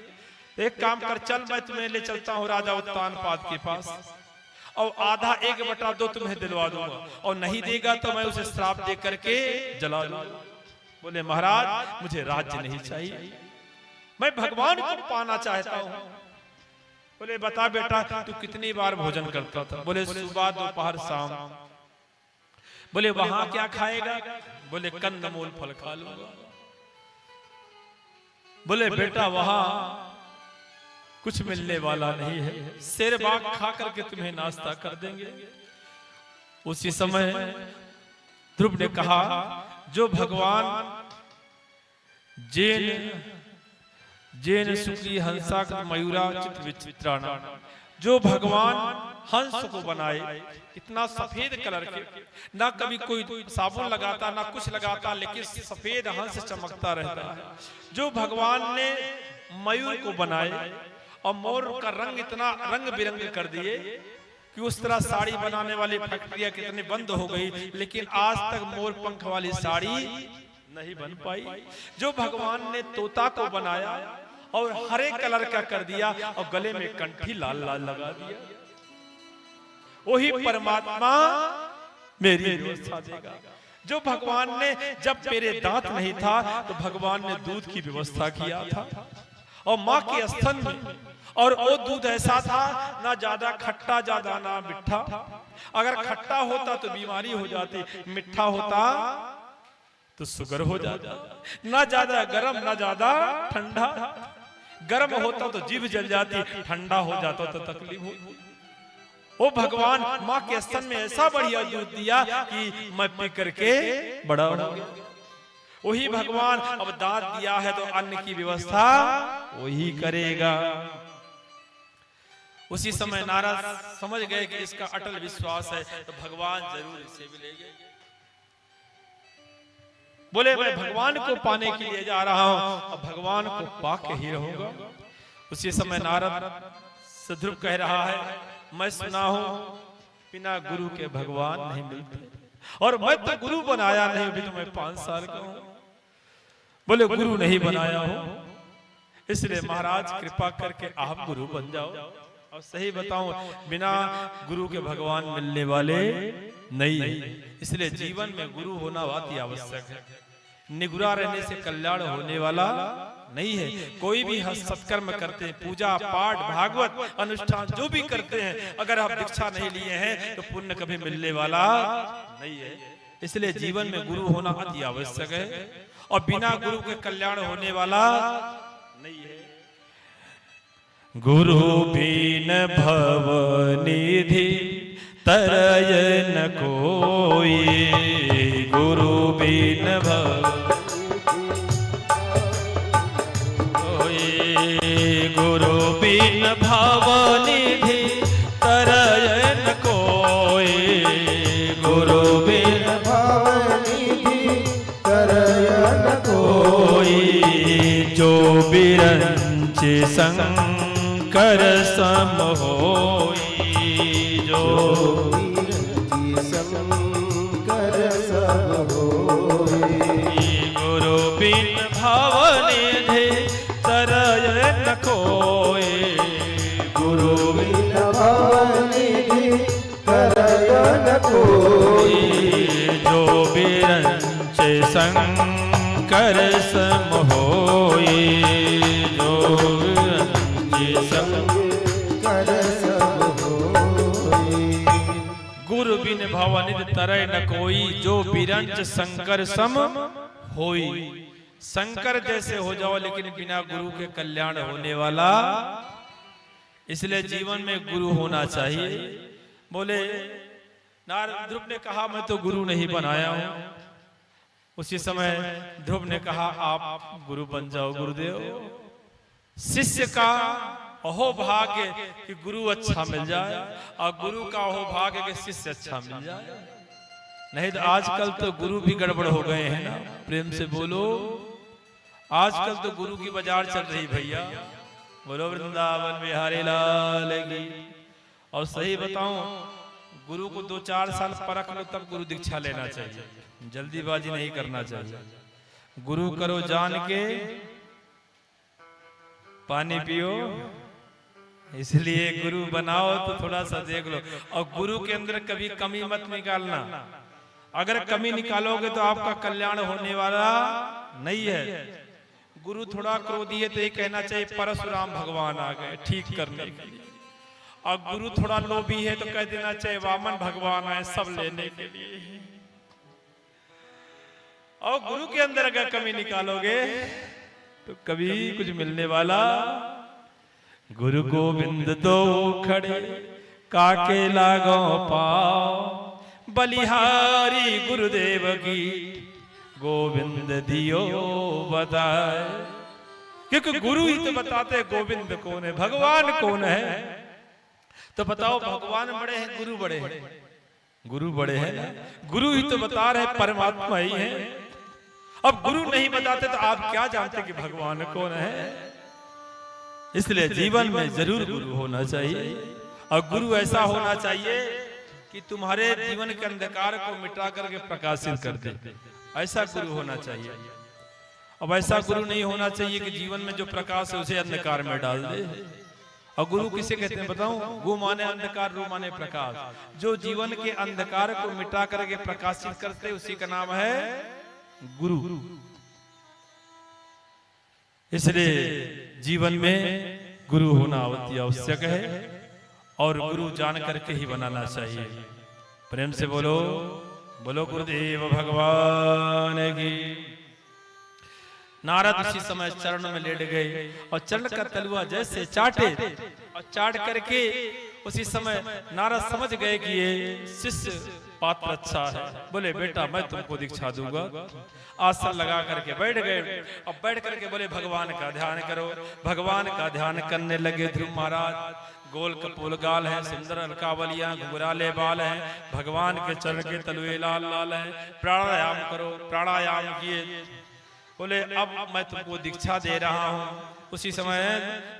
एक काम कर चल मैं तुम्हें ले चलता हूँ राजा उत्तानपाद के पास और आधा 1/2 तुम्हें दिलवा दूंगा और नहीं देगा तो मैं उसे श्राप दे करके जला दूंगा। बोले महाराज मुझे राज्य नहीं चाहिए, मैं भगवान को पाना चाहता हूँ। बोले बता बेटा तू कितनी बार भोजन करता था? बोले सुबह दोपहर शाम। बोले वहां क्या खाएगा? बोले कंदमूल फल खा लूंगा। बोले बेटा वहां कुछ मिलने वाला नहीं है, शेर बाग खा करके तुम्हें नाश्ता कर देंगे। उसी समय ध्रुव ने कहा जो भगवान जैन सुखी हंसा मयूरा चित्र विचित्राना, जो भगवान हंस को बनाए इतना सफेद कलर के, ना कभी कोई साबुन लगाता ना कुछ लगाता, लेकिन सफेद हंस चमकता रहता है। जो भगवान ने मयूर को बनाए और मोर का रंग इतना रंग बिरंग कर दिए कि उस तरह साड़ी बनाने वाली फैक्ट्रियां कितनी बंद हो गई, लेकिन आज तक मोर पंख वाली साड़ी नहीं बन पाई। जो भगवान ने तोता को बनाया और हरे कलर का कर दिया और गले में कंठी लाल लाल लगा दिया, वही परमात्मा मेरी व्यवस्था देगा। जो भगवान ने जब मेरे दांत नहीं था तो भगवान ने दूध की व्यवस्था किया था और माँ के स्तन में, और वो दूध ऐसा था ना ज्यादा खट्टा ज्यादा ना मिठा। अगर खट्टा होता तो बीमारी हो जाती, मिठा होता तो शुगर हो जाता। ना ज्यादा गर्म ना ज्यादा ठंडा, गर्म होता तो जीभ जल जाती, ठंडा हो जाता तो तकलीफ होती। वो भगवान माँ के स्तन में ऐसा बढ़िया दूध दिया कि मैं पी करके बड़ा हो गया। वही भगवान अब दांत दिया है तो अन्न की व्यवस्था वही करेगा। उसी समय नारद समझ गए कि इसका अटल विश्वास है तो भगवान जरूर इसे मिलेंगे। बोले मैं भगवान को पाने के लिए जा रहा हूं और भगवान को पाके ही रहूंगा। उसी समय नारद से ध्रुव कह रहा है मैं सुना हूं बिना गुरु के भगवान नहीं मिलते, और मैं तो गुरु बनाया नहीं, अभी तो मैं 5 साल का हूं। बोले गुरु नहीं बनाया हूं, इसलिए महाराज कृपा करके आप गुरु बन जाओ। और सही बताऊं बिना गुरु के भगवान मिलने वाले नहीं है, इसलिए जीवन में गुरु होना अति आवश्यक है। निगुरा रहने से कल्याण होने वाला नहीं है। कोई भी सत्कर्म करते हैं, पूजा पाठ भागवत अनुष्ठान जो भी करते हैं, अगर आप दीक्षा नहीं लिए हैं तो पुण्य कभी मिलने वाला नहीं है। इसलिए जीवन में गुरु होना अति आवश्यक है और बिना गुरु के कल्याण होने वाला नहीं है। गुरु बिन भव निधि तरय न कोई, गुरु बिन भव कोई, गुरु बिन भव निधि तरय न कोई, गुरु बिन भव निधि तरय न कोई। जो बिरंच शंकर सम होई, जो शंकर सब होई। गुरु बिन भव निधि तरय न कोई, गुरु बिन भव निधि तरय न कोई। जो बिरंच शंकर सम होई, जो बिरंच शंकर सब होई। गुरु बिन भव निधि तरय न कोई, जो बिरंच शंकर सम होई। शंकर जैसे हो जाओ लेकिन बिना गुरु के कल्याण होने वाला, इसलिए जीवन में गुरु होना चाहिए। बोले नारद ध्रुव ने कहा मैं तो गुरु नहीं बनाया हूं। उसी समय ध्रुव ने कहा आप गुरु बन जाओ गुरुदेव। शिष्य का अहो भाग्य कि गुरु अच्छा मिल जाए और गुरु का अहो भाग्य कि शिष्य अच्छा मिल जाए। नहीं तो आजकल तो गुरु भी गड़बड़ हो गए हैं ना, प्रेम से बोलो। आजकल तो गुरु की बाजार चल रही भैया। बोलो वृंदावन बिहारी लाल की। और सही बताऊं गुरु को 2-4 साल परख लो तब गुरु दीक्षा लेना चाहिए, जल्दीबाजी नहीं करना चाहिए। गुरु करो जान के पानी पियो, इसलिए गुरु बनाओ तो थोड़ा सा देख लो। और गुरु के अंदर कभी कमी मत निकालना, अगर कमी निकालोगे तो आपका कल्याण होने वाला नहीं है। गुरु थोड़ा क्रोधी है तो ये कहना चाहिए परशुराम भगवान आ गए ठीक करने के लिए, और गुरु थोड़ा लोभी है तो कह देना चाहिए वामन भगवान आए सब लेने के लिए। और गुरु के अंदर अगर कमी निकालोगे तो कभी कुछ मिलने वाला। गुरु गोविंद दो खड़े काके लागो पाओ, बलिहारी गुरुदेव की गोविंद दियो बताए। क्योंकि गुरु ही तो बताते गोविंद कौन है, भगवान कौन है। तो बताओ भगवान बड़े हैं गुरु बड़े हैं? गुरु बड़े हैं ना, गुरु ही तो बता रहे परमात्मा ही है। अब गुरु नहीं बताते तो आप क्या जानते कि भगवान कौन है। इसलिए जीवन में जरूर गुरु होना चाहिए, और गुरु ऐसा होना चाहिए कि तुम्हारे जीवन के अंधकार को मिटा करके प्रकाशित कर दे, ऐसा गुरु होना चाहिए। अब ऐसा गुरु नहीं होना चाहिए कि जीवन में जो प्रकाश है उसे अंधकार में डाल दे। और गुरु किसे कहते हैं बताऊं? गु माने अंधकार, रू माने प्रकाश। जो जीवन के अंधकार को मिटा करके प्रकाशित करते उसी का नाम है गुरु। इसलिए जीवन में गुरु होना अति आवश्यक है, और गुरु जान करके ही बनाना चाहिए। प्रेम से बोलो, बोलो गुरुदेव भगवान की। नारद उसी समय चरण में लेट गए, और चरण का तलुआ जैसे चाटे, और चाट करके उसी समय नारद समझ गए कि ये शिष्य पात्र अच्छा है। बोले बेटा मैं तुमको दीक्षा दूंगा। आसन लगा करके बैठ गए, और बैठ करके बोले भगवान का ध्यान करो। भगवान का ध्यान करने लगे। ध्रुव महाराज गोल कपोल गाल है, सुंदर अलकावलियां, घुंघराले बाल हैं, भगवान के चरण के तलुए लाल लाल हैं। प्राणायाम करो। प्राणायाम किए, बोले अब मैं तुमको दीक्षा दे रहा हूँ। उसी समय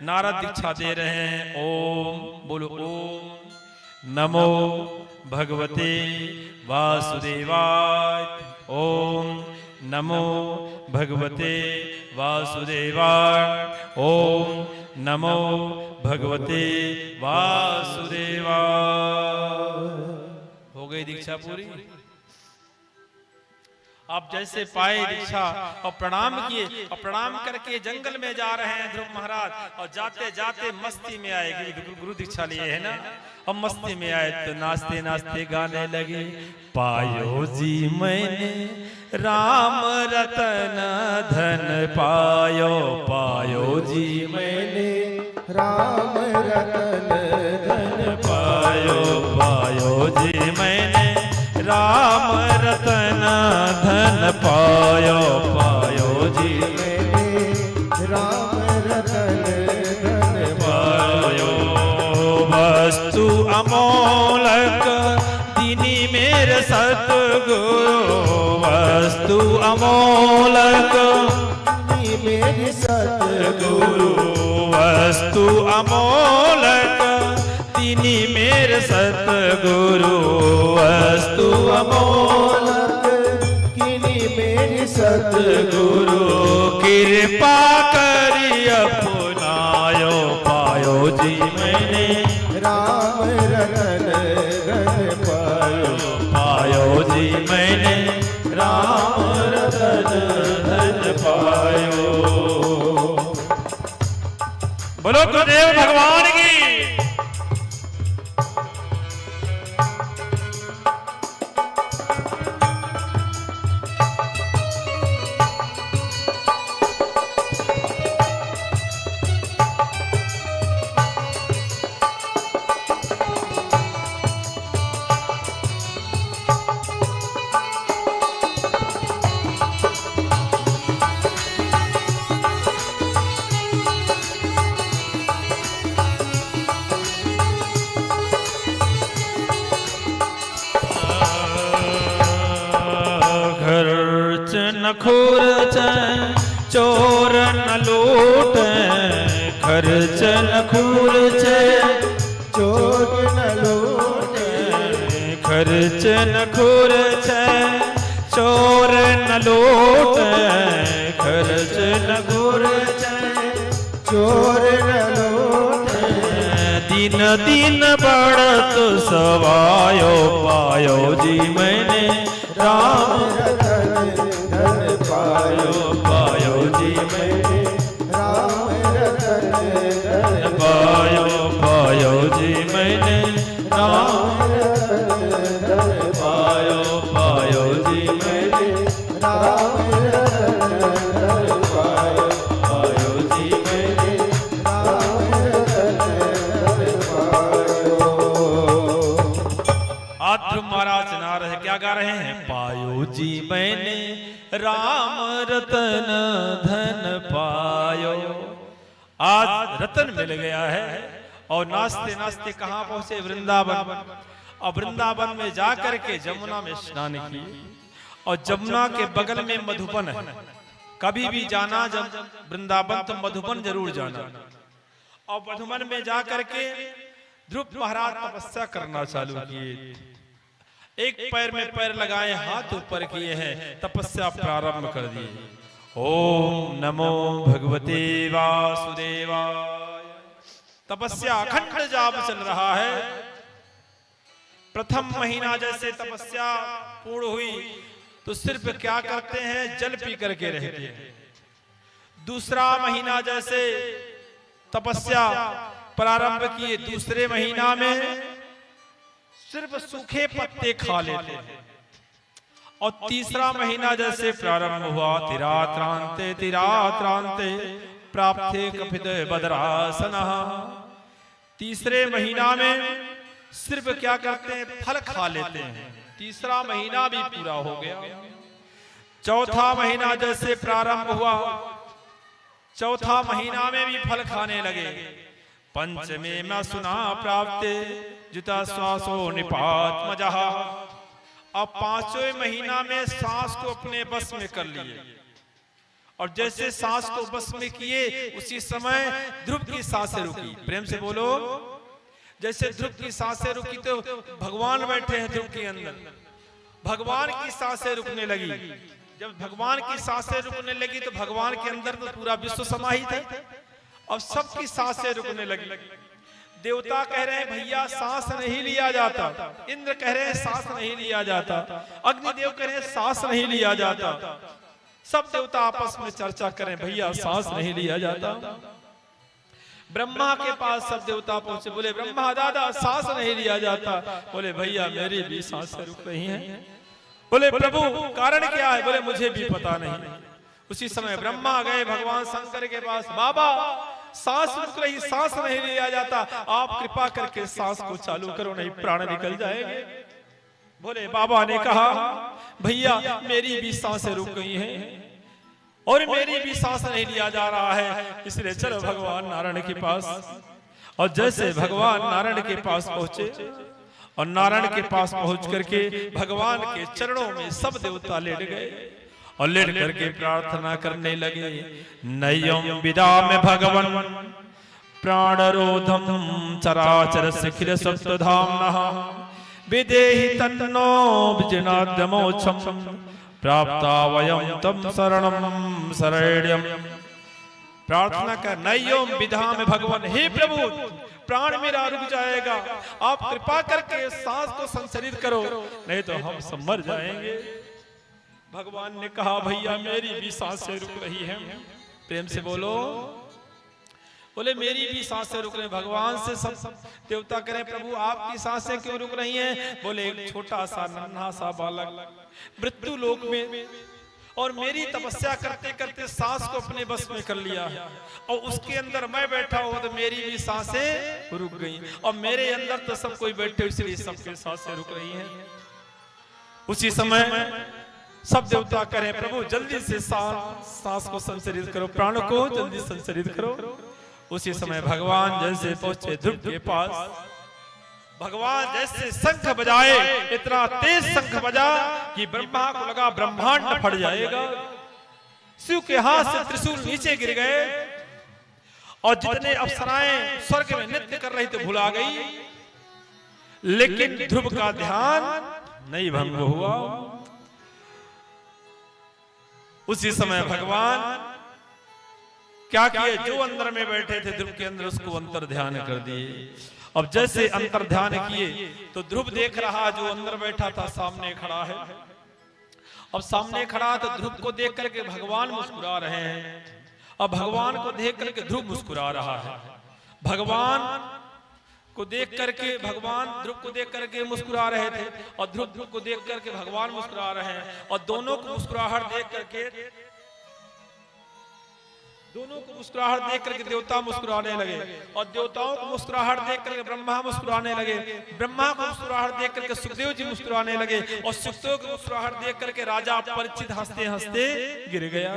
नारद दीक्षा दे रहे हैं। ओम बोलो, ओम नमो भगवते वासुदेवाय। ओम नमो भगवते वासुदेवाय। ओम नमो भगवते वासुदेवाय। हो गई दीक्षा पूरी। आप जैसे पाए दीक्षा और प्रणाम किए, और प्रणाम करके जंगल में जा रहे हैं ध्रुव महाराज, और जाते जाते मस्ती में आए, गुरु दीक्षा लिए है ना, और मस्ती में आए तो नाचते नाचते गाने लगे। पायो जी मैंने राम रतन धन पायो, पायो जी मैंने राम रतन धन पायो, पायो जी मैंने राम रतन धन पायो, पायो जी मैंने राम रतन धन पायो। वस्तु अमोलक दीनी मेरे सतगुरु, वस्तु अमोलक दीनी मेरे सतगुरु, वस्तु अमोलक दीनी मेरे सतगुरु, वस्तु अमोलक दीनी मेरे सतगुरु। कृपा करी अपनायो, पायो जी मैंने राम रतन धन पायो, पायो जी मैंने राम रतन धन पायो। बोलो गुरुदेव भगवान की। खर्च चोर न लूट, खर्च न खूर्च चोर न लूट, खर्च न खूर्च चोर न लूट खर्च न गुरज चोर न लूटे दिन दिन बढ़त सवायो पायो जी मैंने राम रतन धन पायो पायो जी मैंने राम रतन धन पायो पायो जी मैंने राम धन पायो पायो जी मैंने राम रतन धन पायो पायो जी मैंने राम रतन धन पायो। आज ध्रुव महाराज नारद क्या गा रहे हैं? पायो जी मैंने राम रतन धन पायो। आज रतन मिल गया है और नाचते नाचते कहां पहुंचे? वृंदावन। और वृंदावन में जाकर के जमुना में स्नान किए और जमुना के बगल में मधुबन है। कभी भी जाना जब वृंदावन तो मधुबन जरूर जाना। और मधुबन में जाकर के ध्रुव महाराज तपस्या करना चालू किए। एक पैर में पैर लगाए, हाथ ऊपर किए हैं, तपस्या प्रारंभ कर दी। ओम नमो भगवते वासुदेवाय। तपस्या अखंड जाप चल रहा है। प्रथम महीना जैसे तपस्या पूर्ण हुई तो सिर्फ क्या करते हैं? जल पी करके रहते हैं। दूसरा महीना जैसे तपस्या प्रारंभ किए, दूसरे महीना में सिर्फ सूखे पत्ते खा लेते हैं। और तीसरा महीना जैसे प्रारंभ हुआ, तिरात्रांते प्राप्ते कपित बदरासनः। तीसरे महीना में सिर्फ क्या करते हैं? फल खा लेते हैं। तीसरा महीना भी पूरा हो गया। चौथा महीना जैसे प्रारंभ हुआ, चौथा महीना में भी फल खाने लगे। पंचमे में सुना प्राप्ते जुता श्वासो निपात मजह। अब पांचवें महीना में सांस को अपने बस में कर लिए। और जैसे सांस को बस में किए उसी समय ध्रुव की सांसें रुकी। प्रेम से बोलो। जैसे ध्रुव की सांसें रुकी तो भगवान बैठे हैं ध्रुव के अंदर, भगवान की सांसें रुकने लगी। जब भगवान की सांसें रुकने लगी तो भगवान के अंदर तो पूरा विश्व समाहित है। अब सबकी सांसें रुकने लगी। देवता कह रहे हैं भैया सांस नहीं लिया जाता। इंद्र कह रहे हैं सांस नहीं लिया जाता। अग्निदेव कह रहे हैं सांस नहीं लिया जाता। सब देवता आपस में चर्चा करें भैया सांस नहीं लिया जाता। ब्रह्मा के पास सब देवता पहुंचे, बोले ब्रह्मा दादा सांस नहीं लिया जाता। बोले भैया मेरी भी सांसें रुक रही हैं। बोले प्रभु कारण क्या है? बोले मुझे भी पता नहीं। उसी समय ब्रह्मा गए भगवान शंकर के पास, बाबा सांस रुक रही, सांस नहीं लिया जाता, आप कृपा करके सांस को चालू करो नहीं प्राण निकल जाएंगे। बोले बाबा ने कहा भैया मेरी भी सांसें रुक गई हैं और मेरी भी सांस नहीं लिया जा रहा है, इसलिए चलो भगवान नारायण के पास। और जैसे भगवान नारायण के पास पहुंचे और नारायण के पास पहुंच करके भगवान के चरणों में सब देवता लेट गए और लेट करके प्रार्थना करने लगे। नय्यम विदा में भगवन प्राणरोधम चराचर शिखिर सप्तधाम्नः विदेहि तन्नो विजनाद्यमोक्षम प्राप्ता वयम तम शरणम शरण्यम। प्रार्थना कर नय्यम विधा में भगवान, हे प्रभु प्राण मेरा रुक जाएगा, आप कृपा करके सांस को संचरित करो नहीं तो हम सब मर जाएंगे। भगवान ने कहा भैया मेरी भी सांसें रुक रही हैं। प्रेम से बोलो। बोले मेरी भी सांसें रुक रही। भगवान से सब देवता करें प्रभु आपकी सांसें क्यों रुक रही हैं? बोले एक छोटा सा नन्हा सा बालक मृत्यु लोक में और मेरी तपस्या करते करते सांस को अपने बस में कर लिया और उसके अंदर मैं बैठा हूं तो मेरी भी सांसें रुक गई और मेरे अंदर तो सब कोई बैठे इसलिए सबके सांसें रुक रही हैं। उसी समय सब देवता करें प्रभु जल्दी से सांस को संचरित करो, प्राण को जल्दी संचरित करो। उसी समय भगवान जैसे पहुंचे ध्रुव के पास, भगवान जैसे शंख बजाए, इतना तेज शंख बजा कि ब्रह्मा को लगा ब्रह्मांड फट जाएगा। शिव के हाथ से त्रिशूल नीचे गिर गए और जितने अप्सराएं स्वर्ग में नृत्य कर रही थी भुला गई, लेकिन ध्रुव का ध्यान नहीं भंग हुआ। उसी समय भगवान क्या किए, जो अंदर में बैठे थे ध्रुव के अंदर, उसको अंतर ध्यान कर दिए। अब जैसे अंतर ध्यान किए तो ध्रुव देख रहा जो अंदर बैठा था सामने खड़ा है। अब सामने खड़ा तो ध्रुव को देख करके भगवान मुस्कुरा रहे हैं। अब भगवान को देख करके ध्रुव मुस्कुरा रहा है। भगवान को देख करके भगवान ध्रुव को देख करके मुस्कुरा रहे थे और ध्रुव को देख करके भगवान मुस्कुरा रहे हैं। और दोनों को मुस्कुराहट देख करके देवता मुस्कुराने लगे और देवताओं को मुस्कुराहट देख करके ब्रह्मा मुस्कुराने लगे। ब्रह्मा को मुस्कुराहट देख करके सुखदेव जी मुस्कुराने लगे और सुखदेव को मुस्कुराहट देख करके राजा परीक्षित हंसते हंसते गिर गया।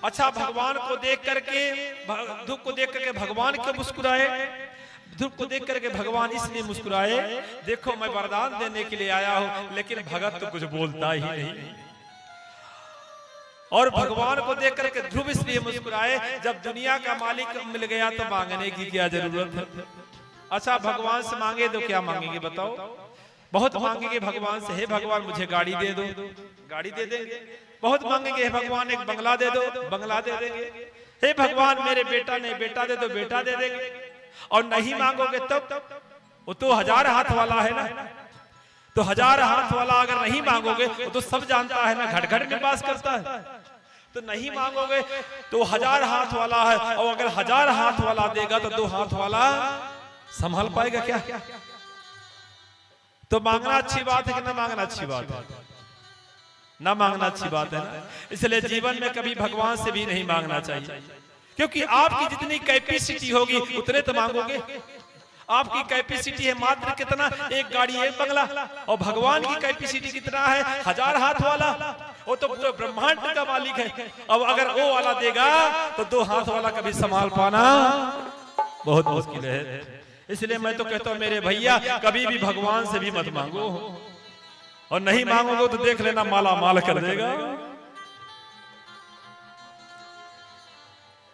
अच्छा, भगवान को देख करके ध्रुव को देख करके भगवान क्यों मुस्कुराए? ध्रुव को देख करके भगवान इसलिए मुस्कुराए, देखो मैं वरदान देने के लिए आया हूं, लेकिन भगत तो कुछ बोलता ही नहीं। और भगवान को देख करके ध्रुव इसलिए मुस्कुराए, जब दुनिया का मालिक मिल गया तो मांगने की क्या जरूरत है। अच्छा, भगवान से मांगे तो क्या मांगेंगे बताओ? बहुत मांगेंगे भगवान से, हे भगवान मुझे गाड़ी दे दो, गाड़ी दे देंगे। बहुत मांगेंगे, हे भगवान एक बंगला दे दो, बंगला दे देंगे। हे भगवान मेरे बेटा ने बेटा दे दो, बेटा दे देंगे। और नहीं मांगोगे तब वो तो 1000 हाथ वाला है ना, तो 1000 हाथ वाला अगर नहीं मांगोगे वो तो सब जानता है ना, घट घट में वास करता है। तो नहीं मांगोगे तो 1000 हाथ वाला है, और अगर 1000 हाथ वाला देगा तो 2 हाथ वाला संभाल पाएगा क्या? तो मांगना अच्छी बात है कि ना मांगना अच्छी बात है? ना मांगना अच्छी बात है ना। इसलिए जीवन में कभी भगवान से भी नहीं मांगना चाहिए, क्योंकि आपकी जितनी कैपेसिटी होगी उतने तो मांगोगे। आपकी कैपेसिटी है मात्र कितना, एक गाड़ी एक बंगला, और भगवान की कैपेसिटी कितना है, 1000 हाथ वाला। वो तो पूरे ब्रह्मांड का मालिक है। अब अगर वो वाला देगा तो 2 हाथ वाला कभी संभाल पाना बहुत मुश्किल है। इसलिए मैं तो कहता हूं मेरे भैया, कभी भी भगवान से भी मत मांगो, और नहीं मांगोगे तो देख लेना माला माल कर देगा।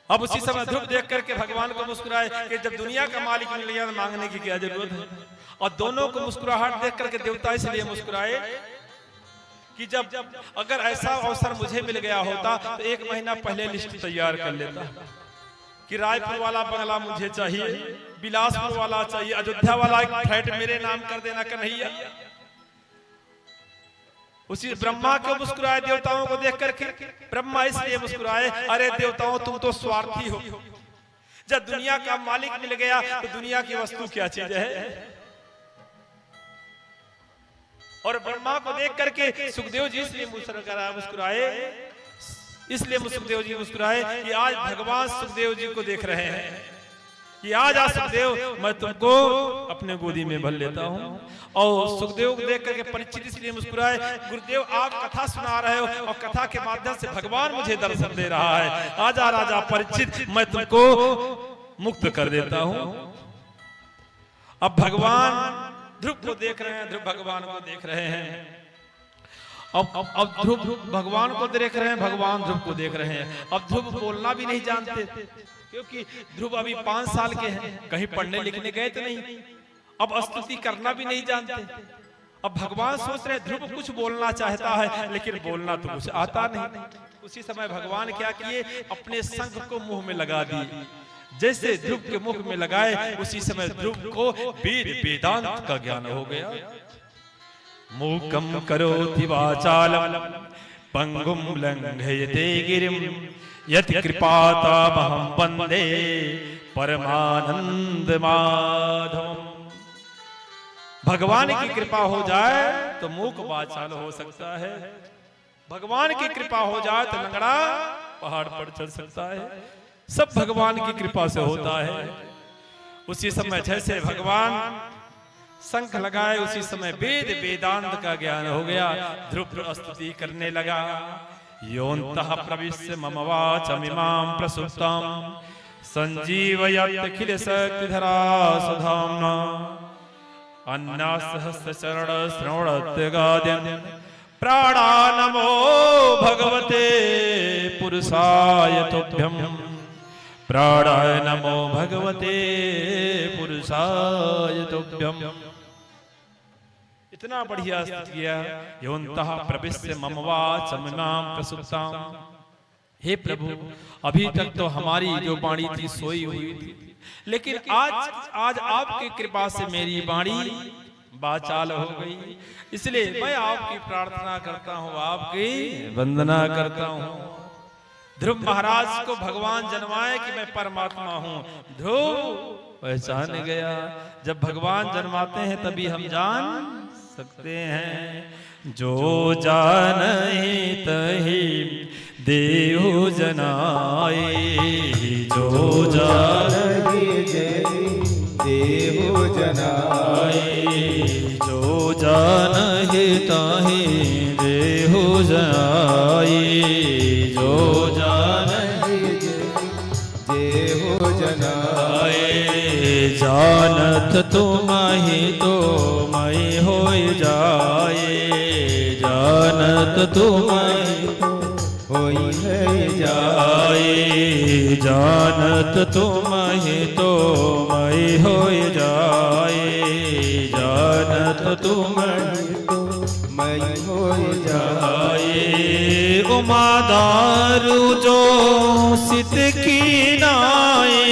अब उसी समय ध्रुव देख करके भगवान को मुस्कुराए कि जब दुनिया का मालिक मिल गया तो मांगने की क्या जरूरत है। और दोनों को मुस्कुराहट देख करके देवता इसलिए मुस्कुराए कि जब अगर ऐसा अवसर मुझे मिल गया होता तो 1 महीना पहले लिस्ट तैयार कर लेता कि रायपुर वाला बंगला मुझे चाहिए, बिलासपुर वाला चाहिए, अयोध्या वाला एक फ्लैट मेरे नाम कर देना कन्हैया। उसी ब्रह्मा को मुस्कुराए देवताओं को देख करके। ब्रह्मा इसलिए मुस्कुराए, अरे देवताओं तुम तो स्वार्थी हो, जब दुनिया का मालिक मिल गया तो दुनिया की वस्तु क्या चीज है। और ब्रह्मा को देख करके सुखदेव जी इसलिए मुस्कुराए, इसलिए सुखदेव जी मुस्कुराए कि आज भगवान सुखदेव जी को देख रहे हैं कि आज सुखदेव मैं तुमको अपने गोदी में भर लेता हूँ। और सुखदेव को देख करके परीक्षित इसलिए मुस्कुराए, गुरुदेव आप कथा सुना रहे हो और कथा के माध्यम से भगवान मुझे दर्शन दे रहा है। आजा राजा परीक्षित, मैं तुमको मुक्त कर देता हूँ। अब भगवान ध्रुव को देख रहे हैं, ध्रुव भगवान को देख रहे हैं। अब ध्रुव भगवान को देख रहे हैं, भगवान ध्रुव को देख रहे हैं। अब ध्रुव बोलना भी नहीं जानते, क्योंकि ध्रुव अभी 5 साल के हैं, कहीं पढ़ने लिखने गए तो नहीं। अब स्तुति करना भी नहीं जानते। अब भगवान सोच रहे ध्रुव कुछ बोलना चाहता है, लेकिन बोलना तो कुछ आता नहीं। उसी समय भगवान क्या किए, अपने शंख को मुंह में लगा दिए। जैसे ध्रुव के मुख में लगाए, उसी समय ध्रुव को वेद वेदांत का ज्ञान हो गया। मूकं करोति वाचालं पंगुं लंघयते गिरिं यत् कृपातमहं वन्दे परमानंद माधवम्। भगवान की कृपा हो जाए तो मूक वाचाल हो सकता है, भगवान की कृपा हो जाए तो लंगड़ा पहाड़ पर चढ़ सकता है। सब भगवान की कृपा से होता है। उसी समय जैसे भगवान शंख लगाए, उसी समय वेद वेदांत का ज्ञान हो गया। ध्रुव स्तुति करने लगा, योऽन्तः प्रविश्य मम वाचमिमां प्रसुप्तां संजीवयत्यखिल शक्तिधरा सुधाम्ना अन्नासहस्रचरण श्रवणत्यगाद्यं प्राणानमो भगवते पुरुषाय तुभ्यं। प्राणाय नमो भगवते पुरुषाय तुभ्यं। इतना बढ़िया किया। योन्तः प्रविश्य मम वाचमिमां प्रसुप्तां। हे प्रभु, अभी तक तो हमारी जो वाणी थी सोई हुई थी, लेकिन आज आपकी कृपा से मेरी वाणी वाचाल हो गई। इसलिए मैं आपकी प्रार्थना करता हूँ, आपकी वंदना करता हूँ। ध्रुव महाराज को भगवान जन्माए कि मैं परमात्मा हूँ। ध्रुव पहचान गया। जब भगवान जन्माते हैं तभी हम जान सकते हैं। जो जाने तही देहु जनाए, जो जाने देहु जनाए, जो जाने ताहि देहु जनाए, जो जाने देहु जनाए। जानत तुम ही तो मैं हो जाए, जानत तुम होई है जाए, जानत तुम ही तो मैं हो जाए, जानत तुम मैं हो जाए। उमा दारू जो सित की नाए,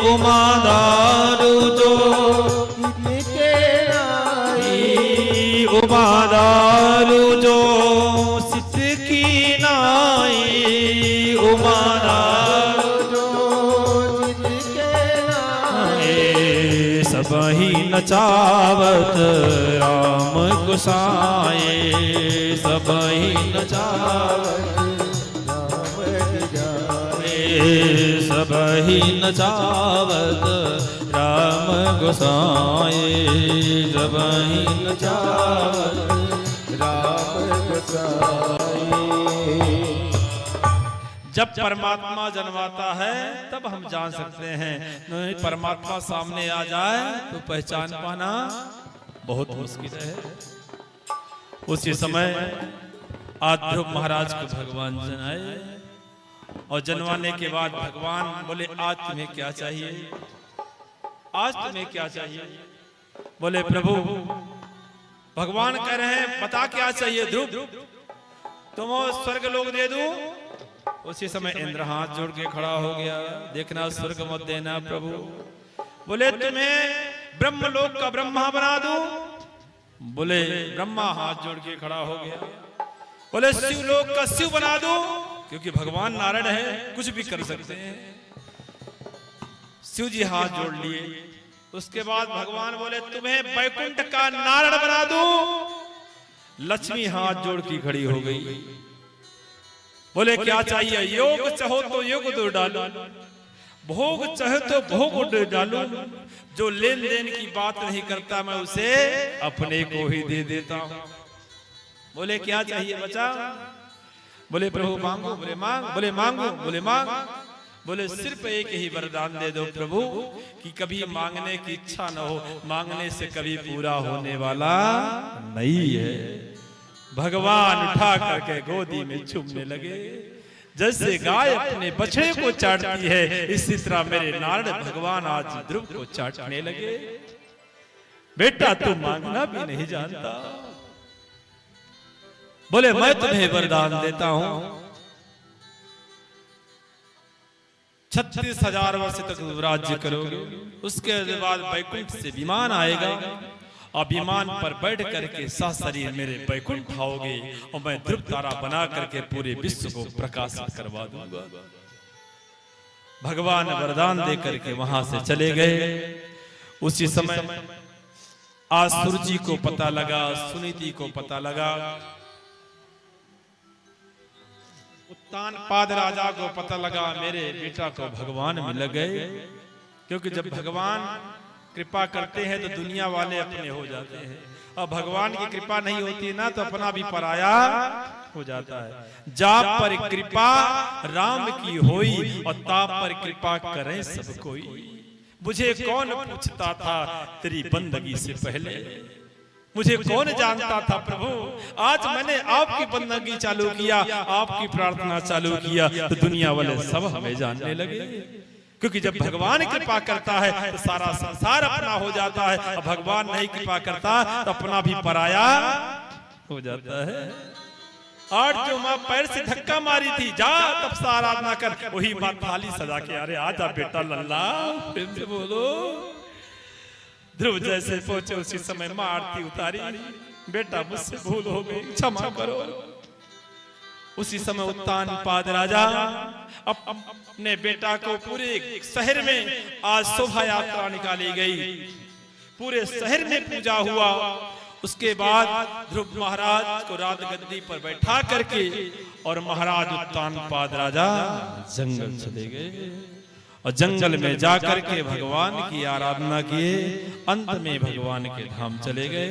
उमा दारू जो के आई, उमा दारू जो सित की नाई, उमा दारू जो जिसके नाई। सबही नचावत राम गुसाए, सबही नचावत सबही नचावत राम गोसाए, सबही नचावत राम गोसाई। जब परमात्मा जन्माता है तब हम जान सकते हैं, नहीं परमात्मा सामने आ जाए तो पहचान पाना बहुत मुश्किल है। उसी समय आज ध्रुव महाराज को भगवान जनाए और जनवाने के बाद भगवान बोले आज तुम्हें क्या चाहिए, आज तुम्हें क्या चाहिए। बोले प्रभु, भगवान कह रहे हैं बता क्या चाहिए ध्रुव, तुम स्वर्ग लोग दे दूं। उसी समय इंद्र हाथ जोड़ के खड़ा हो गया, देखना स्वर्ग मत देना प्रभु। बोले तुम्हें ब्रह्मलोक का ब्रह्मा बना दूं। बोले ब्रह्मा हाथ जोड़ के खड़ा हो गया। बोले शिवलोक का शिव बना दूं, क्योंकि भगवान नारायण है, कुछ भी कर सकते हैं। शिव जी हाथ जोड़ लिए। उसके बाद भगवान बोले तुम्हें वैकुंठ का नारायण बना दूं। लक्ष्मी हाथ जोड़ की खड़ी हो गई। बोले क्या चाहिए, योग चाहो तो योग दो डालो, भोग चाहे तो भोग दे डालो। जो लेन देन की बात नहीं करता मैं उसे अपने को ही दे देता हूं। बोले क्या चाहिए बच्चा। बोले प्रभु मांगो। बोले मांग। बोले मांगो। बोले मांग। बोले सिर्फ एक ही वरदान दे दो प्रभु कि कभी मांगने की इच्छा न हो, मांगने से कभी पूरा होने वाला नहीं है। भगवान उठा करके गोदी में चूमने लगे। जैसे गाय अपने बछड़े को चाटती है, इसी तरह मेरे नारायण भगवान आज ध्रुव को चाटने लगे। बेटा तू मांगना भी नहीं जानता। बोले मैं तुम्हें वरदान देता हूं, 36,000 वर्ष तक राज्य करोगे। उसके बाद वैकुंठ से विमान आएगा और विमान पर बैठ करके सशरीर मेरे वैकुंठ आओगे और मैं ध्रुव तारा बना करके पूरे विश्व को प्रकाशित करवा दूंगा। भगवान वरदान दे करके वहां से चले गए। उसी समय आज सूर्य को पता लगा, सुनीति को पता लगा, उत्तानपाद राजा को पता लगा मेरे बेटा को भगवान मिल गए। क्योंकि जब भगवान कृपा करते हैं तो दुनिया वाले अपने हो जाते हैं, और भगवान की कृपा नहीं होती ना तो अपना भी पराया हो जाता है। जाप पर कृपा राम की होई और ताप पर कृपा करें सब कोई। मुझे कौन पूछता था तेरी बंदगी से पहले, मुझे कौन जानता था प्रभु। आज मैंने आपकी बंदगी चालू किया, आपकी प्रार्थना चालू किया तो दुनिया वाले सब हमें जानने लगे। क्योंकि जब भगवान कृपा करता है तो सारा संसार अपना हो जाता है, और भगवान नहीं कृपा करता तो अपना भी पराया हो जाता है। और जो माँ पैर से धक्का मारी थी, जा तब से आराधना कर, वही बात थाली सजा के, अरे आजा बेटा लल्ला, प्रेम से बोलो। ध्रुव जैसे पहुंचे उसी समय माँ आरती उतारी, बेटा मुझसे भूल हो गई, क्षमा करो। उसी समय उत्तान पाद राजा अपने बेटा को पूरे शहर में आज शोभा यात्रा निकाली गई, पूरे शहर में पूजा हुआ। उसके बाद ध्रुव महाराज को राज गद्दी पर बैठा करके और महाराज उत्तान पाद राजा जंगल चले गए, और जंगल में जाकर के भगवान की आराधना किए। अंत में भगवान के धाम चले गए।